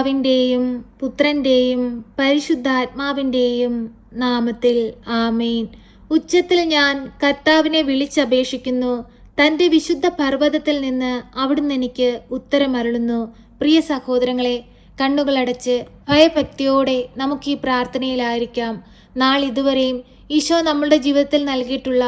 പിതാവിൻ്റെയും പുത്രൻ്റെയും പരിശുദ്ധാത്മാവിൻ്റെയും നാമത്തിൽ ആമേൻ. ഉച്ചത്തിൽ ഞാൻ കർത്താവിനെ വിളിച്ചപേക്ഷിക്കുന്നു. തൻ്റെ വിശുദ്ധ പർവ്വതത്തിൽ നിന്ന് അവിടുന്ന് എനിക്ക് ഉത്തരമരുളുന്നു. പ്രിയ സഹോദരങ്ങളെ, കണ്ണുകളടച്ച് ഭയഭക്തിയോടെ നമുക്ക് ഈ പ്രാർത്ഥനയിലായിരിക്കാം. നാളിതുവരെയും ഈശോ നമ്മളുടെ ജീവിതത്തിൽ നൽകിയിട്ടുള്ള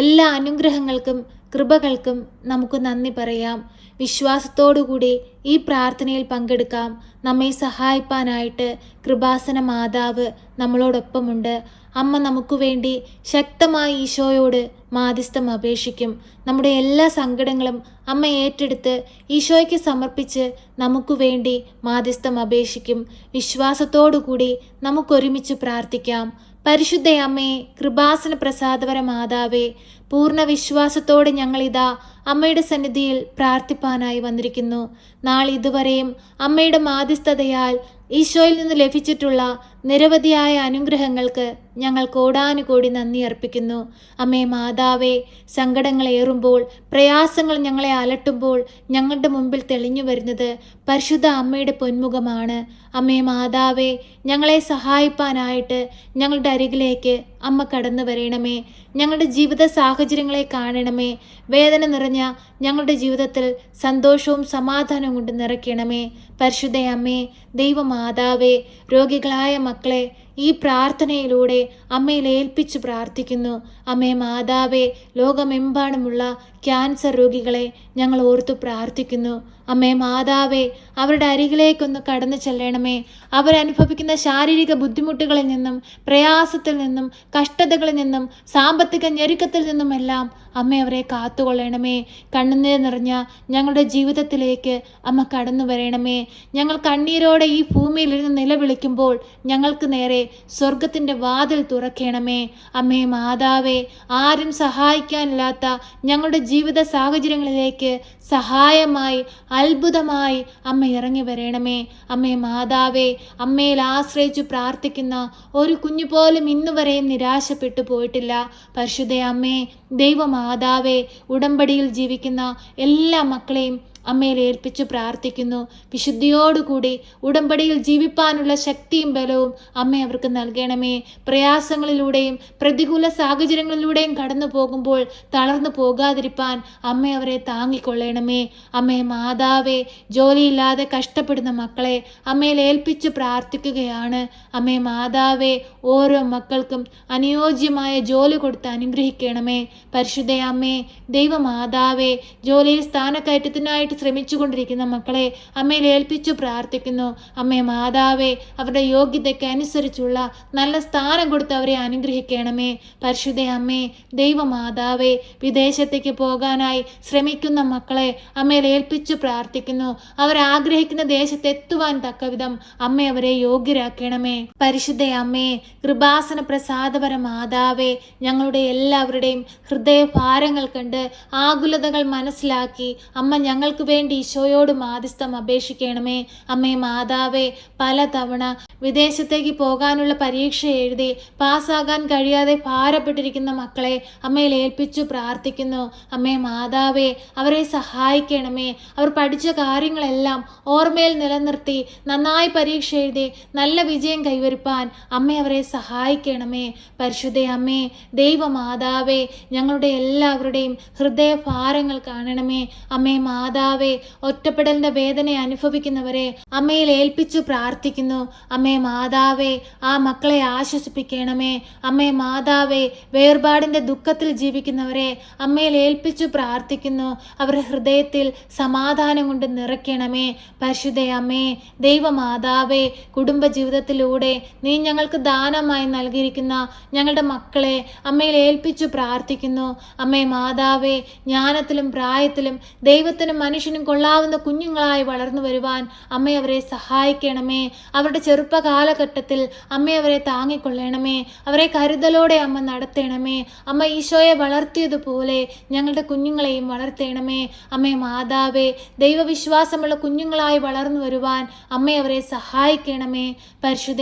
എല്ലാ അനുഗ്രഹങ്ങൾക്കും കൃപകൾക്കും നമുക്ക് നന്ദി പറയാം. വിശ്വാസത്തോടുകൂടി ഈ പ്രാർത്ഥനയിൽ പങ്കെടുക്കാം. നമ്മെ സഹായിപ്പാനായിട്ട് കൃപാസന മാതാവ് നമ്മളോടൊപ്പമുണ്ട്. അമ്മ നമുക്ക് വേണ്ടി ശക്തമായി ഈശോയോട് മാധ്യസ്ഥം അപേക്ഷിക്കും. നമ്മുടെ എല്ലാ സങ്കടങ്ങളും അമ്മ ഏറ്റെടുത്ത് ഈശോയ്ക്ക് സമർപ്പിച്ച് നമുക്ക് വേണ്ടി മാധ്യസ്ഥം അപേക്ഷിക്കും. വിശ്വാസത്തോടുകൂടി നമുക്കൊരുമിച്ച് പ്രാർത്ഥിക്കാം. പരിശുദ്ധ അമ്മേ, കൃപാസന പ്രസാദപര മാതാവേ, പൂർണ്ണ വിശ്വാസത്തോടെ ഞങ്ങളിതാ അമ്മയുടെ സന്നിധിയിൽ പ്രാർത്ഥിപ്പാനായി വന്നിരിക്കുന്നു. നാളിതുവരെയും അമ്മയുടെ മാധ്യസ്ഥതയാൽ ഈശോയിൽ നിന്ന് ലഭിച്ചിട്ടുള്ള നിരവധിയായ അനുഗ്രഹങ്ങൾക്ക് ഞങ്ങൾ കോടാനുകോടി നന്ദി അർപ്പിക്കുന്നു. അമ്മേ മാതാവേ, സങ്കടങ്ങളേറുമ്പോൾ പ്രയാസങ്ങൾ ഞങ്ങളെ അലട്ടുമ്പോൾ ഞങ്ങളുടെ മുമ്പിൽ തെളിഞ്ഞു വരുന്നത് പരിശുദ്ധ അമ്മയുടെ പൊന്മുഖമാണ്. അമ്മേ മാതാവേ, ഞങ്ങളെ സഹായിപ്പാനായിട്ട് ഞങ്ങളുടെ അരികിലേക്ക് അമ്മ കടന്നു വരണമേ. ഞങ്ങളുടെ ജീവിത സാഹചര്യങ്ങളെ കാണണമേ. വേദന നിറഞ്ഞ ഞങ്ങളുടെ ജീവിതത്തിൽ സന്തോഷവും സമാധാനവും കൊണ്ട് നിറയ്ക്കണമേ. പരിശുദ്ധ അമ്മേ, ദൈവമാതാവേ, രോഗികളായ മക്കളെ ഈ പ്രാർത്ഥനയിലൂടെ അമ്മയിൽ ഏൽപ്പിച്ചു പ്രാർത്ഥിക്കുന്നു. അമ്മേ മാതാവേ, ലോകമെമ്പാടുമുള്ള ക്യാൻസർ രോഗികളെ ഞങ്ങൾ ഓർത്തു പ്രാർത്ഥിക്കുന്നു. അമ്മേ മാതാവേ, അവരുടെ അരികിലേക്കൊന്ന് കടന്നു ചെല്ലണമേ. അവരനുഭവിക്കുന്ന ശാരീരിക ബുദ്ധിമുട്ടുകളിൽ നിന്നും പ്രയാസത്തിൽ നിന്നും കഷ്ടതകളിൽ നിന്നും സാമ്പത്തിക ഞെരുക്കത്തിൽ നിന്നുമെല്ലാം അമ്മ അവരെ കാത്തുകൊള്ളണമേ. കണ്ണുനീർ നിറഞ്ഞ ഞങ്ങളുടെ ജീവിതത്തിലേക്ക് അമ്മ കടന്നു വരണമേ. ഞങ്ങൾ കണ്ണീരോടെ ഈ ഭൂമിയിൽ ഇരുന്ന് നിലവിളിക്കുമ്പോൾ ഞങ്ങൾക്ക് നേരെ സ്വർഗത്തിൻ്റെ വാതിൽ തുറക്കണമേ. അമ്മേ മാതാവേ, ആരും സഹായിക്കാനില്ലാത്ത ഞങ്ങളുടെ ജീവിത സാഹചര്യങ്ങളിലേക്ക് സഹായമായി അത്ഭുതമായി അമ്മ ഇറങ്ങി വരണമേ. അമ്മേ മാതാവേ, അമ്മയിൽ ആശ്രയിച്ചു പ്രാർത്ഥിക്കുന്ന ഒരു കുഞ്ഞു പോലും ഇന്നുവരെയും നിരാശപ്പെട്ടു പോയിട്ടില്ല. പരിശുദ്ധ അമ്മേ, ദൈവമാതാവേ, ഉടമ്പടിയിൽ ജീവിക്കുന്ന എല്ലാ മക്കളെയും അമ്മയിൽ ഏൽപ്പിച്ചു പ്രാർത്ഥിക്കുന്നു. വിശുദ്ധിയോടുകൂടി ഉടമ്പടിയിൽ ജീവിപ്പാനുള്ള ശക്തിയും ബലവും അമ്മ അവർക്ക് നൽകണമേ. പ്രയാസങ്ങളിലൂടെയും പ്രതികൂല സാഹചര്യങ്ങളിലൂടെയും കടന്നു പോകുമ്പോൾ തളർന്നു പോകാതിരിപ്പാൻ അമ്മ അവരെ താങ്ങിക്കൊള്ളണമേ. അമ്മേ മാതാവേ, ജോലിയില്ലാതെ കഷ്ടപ്പെടുന്ന മക്കളെ അമ്മയിൽ ഏൽപ്പിച്ചു പ്രാർത്ഥിക്കുകയാണ്. അമ്മേ മാതാവേ, ഓരോ മക്കൾക്കും അനുയോജ്യമായ ജോലി കൊടുത്ത് അനുഗ്രഹിക്കണമേ. പരിശുദ്ധ അമ്മേ, ദൈവമാതാവേ, ജോലിയിൽ സ്ഥാനക്കയറ്റത്തിനായിട്ട് ശ്രമിച്ചുകൊണ്ടിരിക്കുന്ന മക്കളെ അമ്മയിൽ ഏൽപ്പിച്ചു പ്രാർത്ഥിക്കുന്നു. അമ്മേ മാതാവേ, അവരുടെ യോഗ്യതയ്ക്ക് അനുസരിച്ചുള്ള നല്ല സ്ഥാനം കൊടുത്ത് അവരെ അനുഗ്രഹിക്കണമേ. പരിശുദ്ധ അമ്മേ, ദൈവമാതാവേ, വിദേശത്തേക്ക് പോകാനായി ശ്രമിക്കുന്ന മക്കളെ അമ്മയിൽ ഏൽപ്പിച്ചു പ്രാർത്ഥിക്കുന്നു. അവർ ആഗ്രഹിക്കുന്ന ദേശത്തെത്തുവാൻ തക്കവിധം അമ്മ അവരെ യോഗ്യരാക്കണമേ. പരിശുദ്ധ അമ്മേ, കൃപാസന പ്രസാദപര മാതാവേ, ഞങ്ങളുടെ എല്ലാവരുടെയും ഹൃദയഭാരങ്ങൾ കണ്ട് ആകുലതകൾ മനസ്സിലാക്കി അമ്മ ഞങ്ങൾക്ക് വേണ്ടി ഈശോയോട് മാധ്യസ്ഥം അപേക്ഷിക്കണമേ. അമ്മേ മാതാവേ, പലതവണ വിദേശത്തേക്ക് പോകാനുള്ള പരീക്ഷ എഴുതി പാസ്സാകാൻ കഴിയാതെ ഭാരപ്പെട്ടിരിക്കുന്ന മക്കളെ അമ്മയിൽ ഏൽപ്പിച്ചു പ്രാർത്ഥിക്കുന്നു. അമ്മേ മാതാവേ, അവരെ സഹായിക്കണമേ. അവർ പഠിച്ച കാര്യങ്ങളെല്ലാം ഓർമ്മയിൽ നിലനിർത്തി നന്നായി പരീക്ഷ എഴുതി നല്ല വിജയം കൈവരിപ്പാൻ അമ്മ അവരെ സഹായിക്കണമേ. പരിശുദ്ധ അമ്മേ, ദൈവമാതാവേ, ഞങ്ങളുടെ എല്ലാവരുടെയും ഹൃദയഭാരങ്ങൾ കാണണമേ. അമ്മേ മാതാവേ, ഒറ്റപ്പെടലിന്റെ വേദന അനുഭവിക്കുന്നവരെ അമ്മയിൽ ഏൽപ്പിച്ചു പ്രാർത്ഥിക്കുന്നു. അമ്മേ മാതാവേ, ആ മക്കളെ ആശ്വസിപ്പിക്കണമേ. അമ്മേ മാതാവേ, വേർപാടിന്റെ ദുഃഖത്തിൽ ജീവിക്കുന്നവരെ അമ്മയിൽ ഏൽപ്പിച്ചു പ്രാർത്ഥിക്കുന്നു. അവരുടെ ഹൃദയത്തിൽ സമാധാനം കൊണ്ട് നിറയ്ക്കണമേ. പരിശുദ്ധ അമ്മേ, ദൈവമാതാവേ, കുടുംബജീവിതത്തിലൂടെ നീ ഞങ്ങൾക്ക് ദാനമായി നൽകിയിരിക്കുന്ന ഞങ്ങളുടെ മക്കളെ അമ്മയിൽ ഏൽപ്പിച്ചു പ്രാർത്ഥിക്കുന്നു. അമ്മേ മാതാവേ, ജ്ഞാനത്തിലും പ്രായത്തിലും ദൈവത്തിനും മനുഷ്യനും കൊള്ളാവുന്ന കുഞ്ഞുങ്ങളായി വളർന്നു വരുവാൻ അമ്മ അവരെ സഹായിക്കണമേ. അവരുടെ ചെറുപ്പ കാലഘട്ടത്തിൽ അമ്മ അവരെ താങ്ങിക്കൊള്ളണമേ. അവരെ കരുതലോടെ അമ്മ നടത്തണമേ. അമ്മ ഈശോയെ വളർത്തിയതുപോലെ ഞങ്ങളുടെ കുഞ്ഞുങ്ങളെയും വളർത്തണമേ. അമ്മേ മാതാവേ, ദൈവവിശ്വാസമുള്ള കുഞ്ഞുങ്ങളായി വളർന്നു വരുവാൻ അമ്മ അവരെ സഹായിക്കണമേ. പരിശുദ്ധ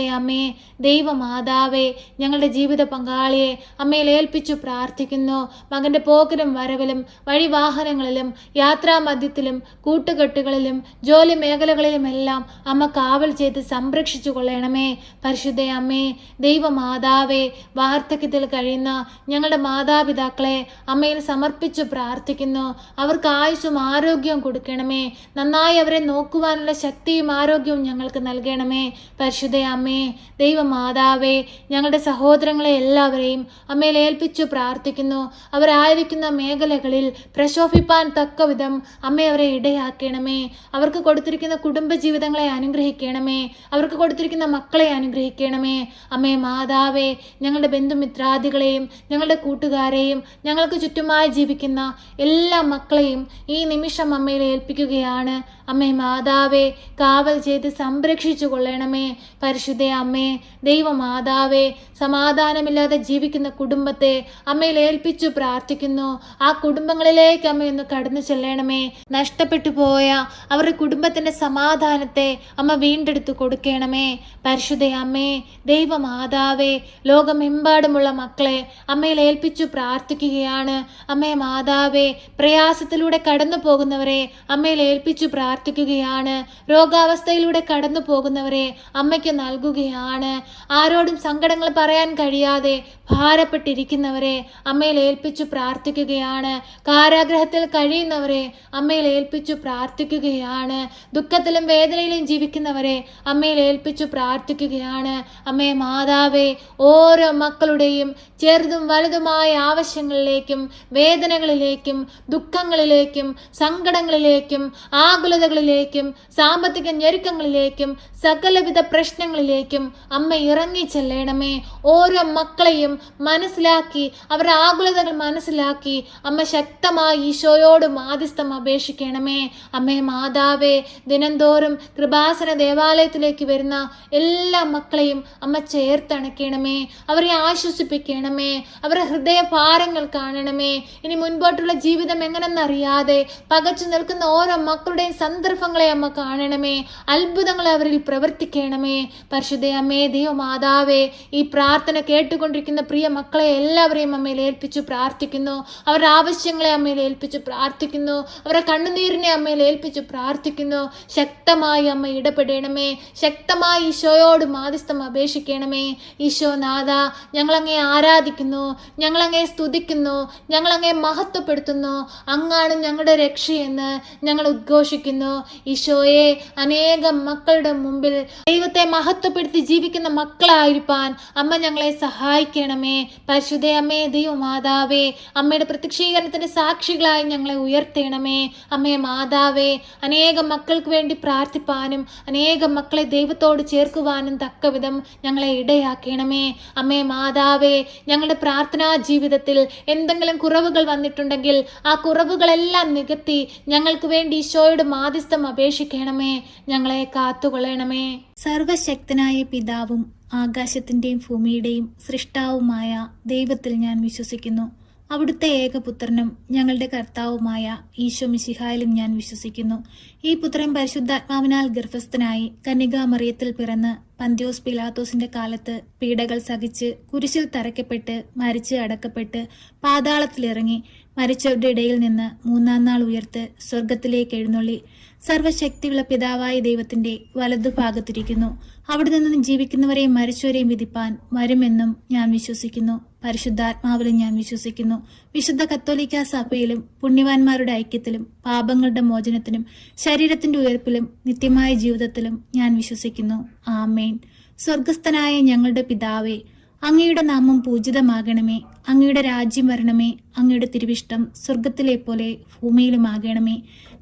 അമ്മേ, ദൈവമാതാവേ, ഞങ്ങളുടെ ജീവിത പങ്കാളിയെ അമ്മയിൽ ഏൽപ്പിച്ചു പ്രാർത്ഥിക്കുന്നു. മകന്റെ പോക്കിലും വരവിലും വഴിവാഹനങ്ങളിലും യാത്രാമധ്യത്തിലും കൂട്ടുകെട്ടുകളിലും ജോലി മേഖലകളിലുമെല്ലാം അമ്മ കാവൽ ചെയ്ത് സംരക്ഷിച്ചു കൊള്ളണമേ. പരിശുദ്ധ അമ്മേ, ദൈവമാതാവേ, വാർദ്ധക്യത്തിൽ കഴിയുന്ന ഞങ്ങളുടെ മാതാപിതാക്കളെ അമ്മയിൽ സമർപ്പിച്ചു പ്രാർത്ഥിക്കുന്നു. അവർക്ക് ആയുസ്സും ആരോഗ്യവും കൊടുക്കണമേ. നന്നായി അവരെ നോക്കുവാനുള്ള ശക്തിയും ആരോഗ്യവും ഞങ്ങൾക്ക് നൽകണമേ. പരിശുദ്ധ അമ്മേ, ദൈവമാതാവേ, ഞങ്ങളുടെ സഹോദരങ്ങളെ എല്ലാവരെയും അമ്മയിൽ ഏൽപ്പിച്ചു പ്രാർത്ഥിക്കുന്നു. അവരായിരിക്കുന്ന മേഖലകളിൽ പ്രശോഭിപ്പാൻ തക്കവിധം അമ്മ അവരെ ഇടയാക്കണമേ. അവർക്ക് കൊടുത്തിരിക്കുന്ന കുടുംബജീവിതങ്ങളെ അനുഗ്രഹിക്കണമേ. അവർക്ക് കൊടുത്തിരിക്കുന്ന മക്കളെ അനുഗ്രഹിക്കണമേ. അമ്മേ മാതാവേ, ഞങ്ങളുടെ ബന്ധുമിത്രാദികളെയും ഞങ്ങളുടെ കൂട്ടുകാരെയും ഞങ്ങൾക്ക് ചുറ്റുമായി ജീവിക്കുന്ന എല്ലാ മക്കളെയും ഈ നിമിഷം അമ്മയിൽ ഏൽപ്പിക്കുകയാണ്. അമ്മേ മാതാവേ, കാവൽ ചെയ്ത് സംരക്ഷിച്ചു കൊള്ളണമേ. പരിശുദ്ധ അമ്മേ, ദൈവമാതാവേ, സമാധാനമില്ലാതെ ജീവിക്കുന്ന കുടുംബത്തെ അമ്മയിൽ ഏൽപ്പിച്ചു പ്രാർത്ഥിക്കുന്നു. ആ കുടുംബങ്ങളിലേക്ക് അമ്മയൊന്ന് കടന്നു ചെല്ലണമേ. നഷ്ടപ്പെട്ടു പോയ അവരുടെ കുടുംബത്തിന്റെ സമാധാനത്തെ അമ്മ വീണ്ടെടുത്തു കൊടുക്കണമേ. പരിശുദ്ധ അമ്മേ, ദൈവമാതാവേ, ലോകമെമ്പാടുമുള്ള മക്കളെ അമ്മയിൽ ഏൽപ്പിച്ചു പ്രാർത്ഥിക്കുകയാണ്. അമ്മേ മാതാവേ, പ്രയാസത്തിലൂടെ കടന്നു പോകുന്നവരെ അമ്മയിൽ ഏൽപ്പിച്ചു പ്രാർത്ഥിക്കുകയാണ്. രോഗാവസ്ഥയിലൂടെ കടന്നു പോകുന്നവരെ അമ്മയ്ക്ക് നൽകുകയാണ്. ആരോടും സങ്കടങ്ങൾ പറയാൻ കഴിയാതെ ഭാരപ്പെട്ടിരിക്കുന്നവരെ അമ്മയിൽ ഏൽപ്പിച്ചു പ്രാർത്ഥിക്കുകയാണ്. കാരാഗ്രഹത്തിൽ കഴിയുന്നവരെ അമ്മയിൽ ഏൽപ്പിച്ചു പ്രാർത്ഥിക്കുകയാണ്. ദുഃഖത്തിലും വേദനയിലും ജീവിക്കുന്നവരെ അമ്മയിൽ ഏൽപ്പിച്ചു പ്രാർത്ഥിക്കുകയാണ്. അമ്മേ മാതാവേ, ഓരോ മക്കളുടെയും ചെറുതും വലുതുമായ ആവശ്യങ്ങളിലേക്കും വേദനകളിലേക്കും ദുഃഖങ്ങളിലേക്കും സങ്കടങ്ങളിലേക്കും ആകുലതകളിലേക്കും സാമ്പത്തിക ഞെരുക്കങ്ങളിലേക്കും സകലവിധ പ്രശ്നങ്ങളിലേക്കും അമ്മ ഇറങ്ങി ചെല്ലണമേ. ഓരോ മക്കളെയും മനസ്സിലാക്കി അവരുടെ ആകുലതകൾ മനസ്സിലാക്കി അമ്മ ശക്തമായി ഈശോയോട് മാധ്യസ്ഥം അപേക്ഷിക്കണമേ. അമ്മേ മാതാവേ, ദിനംതോറും കൃപാസന ദേവാലയത്തിലേക്ക് വരുന്ന എല്ലാ മക്കളെയും അമ്മ ചേർത്തണയ്ക്കണമേ. അവരെ ആശ്വസിപ്പിക്കണമേ. അവരുടെ ഹൃദയഭാരങ്ങൾ കാണണമേ. ഇനി മുൻപോട്ടുള്ള ജീവിതം എങ്ങനെന്നറിയാതെ പകച്ചു നിൽക്കുന്ന ഓരോ മക്കളുടെയും സന്ദർഭങ്ങളെ അമ്മ കാണണമേ. അത്ഭുതങ്ങൾ അവരിൽ പ്രവർത്തിക്കണമേ. പരിശുദ്ധ അമ്മേ, ദൈവമാതാവേ, ഈ പ്രാർത്ഥന കേട്ടുകൊണ്ടിരിക്കുന്ന പ്രിയ മക്കളെ എല്ലാവരെയും അമ്മയിൽ ഏൽപ്പിച്ചു പ്രാർത്ഥിക്കുന്നു. അവരുടെ ആവശ്യങ്ങളെ അമ്മയിൽ ഏൽപ്പിച്ചു പ്രാർത്ഥിക്കുന്നു. അവരുടെ കണ്ണുനീരിനെ അമ്മയിൽ ഏൽപ്പിച്ചു പ്രാർത്ഥിക്കുന്നു. ശക്തമായി അമ്മ ഇടപെടണമേ. ശക്തമായി ഈശോയോട് മാധ്യസ്ഥം അപേക്ഷിക്കണമേ. ഈശോനാഥ, ഞങ്ങളങ്ങേ ആരാധിക്കുന്നു, ഞങ്ങളങ്ങേ സ്തുതിക്കുന്നു, ഞങ്ങളങ്ങേ മഹത്വപ്പെടുത്തുന്നു. അങ്ങാണ് ഞങ്ങളുടെ രക്ഷയെന്ന് ഞങ്ങൾ ഉദ്ഘോഷിക്കുന്നു. ഈശോയെ, അനേകം മക്കളുടെ മുമ്പിൽ ദൈവത്തെ മഹത്വപ്പെടുത്തി ജീവിക്കുന്ന മക്കളായിരിക്കാൻ അമ്മ ഞങ്ങളെ സഹായിക്കണമേ. പരിശുദ്ധ അമ്മേ, ദൈവമാതാവേ, അമ്മയുടെ പ്രത്യക്ഷീകരണത്തിന്റെ സാക്ഷികളായി ഞങ്ങളെ ഉയർത്തണമേ. അമ്മേ മാതാവേ, അനേകം മക്കൾക്ക് വേണ്ടി പ്രാർത്ഥിപ്പാനും അനേകം മക്കളെ ദൈവത്തോട് ചേർക്കുവാനും തക്കവിധം ഞങ്ങളെ ഇടയാക്കണമേ. അമ്മേ മാതാവേ, ഞങ്ങളുടെ പ്രാർത്ഥനാ ജീവിതത്തിൽ എന്തെങ്കിലും കുറവുകൾ വന്നിട്ടുണ്ടെങ്കിൽ ആ കുറവുകളെല്ലാം നികത്തി ഞങ്ങൾക്ക് വേണ്ടി ഈശോയുടെ മാധ്യസ്ഥം അപേക്ഷിക്കണമേ. ഞങ്ങളെ കാത്തുകൊള്ളണമേ. സർവശക്തനായ പിതാവും ആകാശത്തിന്റെയും ഭൂമിയുടെയും സൃഷ്ടാവുമായ ദൈവത്തിൽ ഞാൻ വിശ്വസിക്കുന്നു. അവിടുത്തെ ഏകപുത്രനും ഞങ്ങളുടെ കർത്താവുമായ ഈശോ മിശിഹായിലും ഞാൻ വിശ്വസിക്കുന്നു. ഈ പുത്രൻ പരിശുദ്ധാത്മാവിനാൽ ഗർഭസ്ഥനായി കന്യകാമറിയത്തിൽ പിറന്ന് പന്ത്യോസ് പിലാത്തോസിന്റെ കാലത്ത് പീഡകൾ സഹിച്ച് കുരിശിൽ തറയ്ക്കപ്പെട്ട് മരിച്ച് അടക്കപ്പെട്ട് പാതാളത്തിലിറങ്ങി മരിച്ചവരുടെ ഇടയിൽ നിന്ന് മൂന്നാം നാൾ ഉയർത്ത് സ്വർഗത്തിലേക്ക് എഴുന്നള്ളി സർവശക്തിയുള്ള പിതാവായ ദൈവത്തിന്റെ വലതുഭാഗത്തിരിക്കുന്നു. അവിടെ നിന്ന് ജീവിക്കുന്നവരെയും മരിച്ചവരെയും വിധിപ്പാൻ വരുമെന്നും ഞാൻ വിശ്വസിക്കുന്നു. പരിശുദ്ധാത്മാവിലും ഞാൻ വിശ്വസിക്കുന്നു. വിശുദ്ധ കത്തോലിക്കാ സഭയിലും പുണ്യവാന്മാരുടെ ഐക്യത്തിലും പാപങ്ങളുടെ മോചനത്തിനും ശരീരത്തിന്റെ ഉയർപ്പിലും നിത്യമായ ജീവിതത്തിലും ഞാൻ വിശ്വസിക്കുന്നു. ആമേൻ. സ്വർഗസ്ഥനായ ഞങ്ങളുടെ പിതാവേ, അങ്ങയുടെ നാമം പൂജിതമാകണമേ. അങ്ങയുടെ രാജ്യം വരണമേ. അങ്ങയുടെ തിരുവിഷ്ടം സ്വർഗത്തിലെ പോലെ ഭൂമിയിലുമാകണമേ.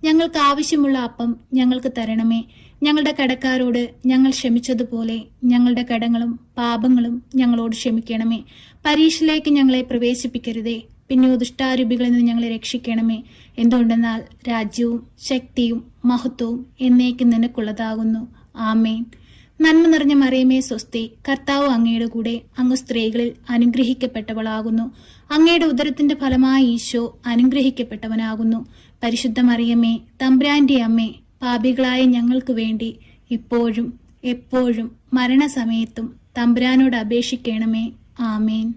ഞങ്ങൾക്ക് ആവശ്യമുള്ള അപ്പം ഞങ്ങൾക്ക് തരണമേ. ഞങ്ങളുടെ കടക്കാരോട് ഞങ്ങൾ ക്ഷമിച്ചതുപോലെ ഞങ്ങളുടെ കടങ്ങളും പാപങ്ങളും ഞങ്ങളോട് ക്ഷമിക്കണമേ. പരീക്ഷയിലേക്ക് ഞങ്ങളെ പ്രവേശിപ്പിക്കരുതേ, പിന്നെയോ ദുഷ്ടാരൂപികളിൽ നിന്ന് ഞങ്ങളെ രക്ഷിക്കണമേ. എന്തുകൊണ്ടെന്നാൽ രാജ്യവും ശക്തിയും മഹത്വവും എന്നേക്കും നിനക്കുള്ളതാകുന്നു. ആമേൻ. നന്മ നിറഞ്ഞ മറിയമേ സ്വസ്തി, കർത്താവ് അങ്ങയുടെ കൂടെ, അങ്ങ് സ്ത്രീകളിൽ അനുഗ്രഹിക്കപ്പെട്ടവളാകുന്നു. അങ്ങയുടെ ഉദരത്തിന്റെ ഫലമായ ഈശോ അനുഗ്രഹിക്കപ്പെട്ടവനാകുന്നു. പരിശുദ്ധ മറിയമേ, തമ്പുരാന്റെ അമ്മേ, പാപികളായ ഞങ്ങൾക്ക് വേണ്ടി ഇപ്പോഴും എപ്പോഴും മരണസമയത്തും തമ്പുരാനോട് അപേക്ഷിക്കണമേ. ആമേൻ.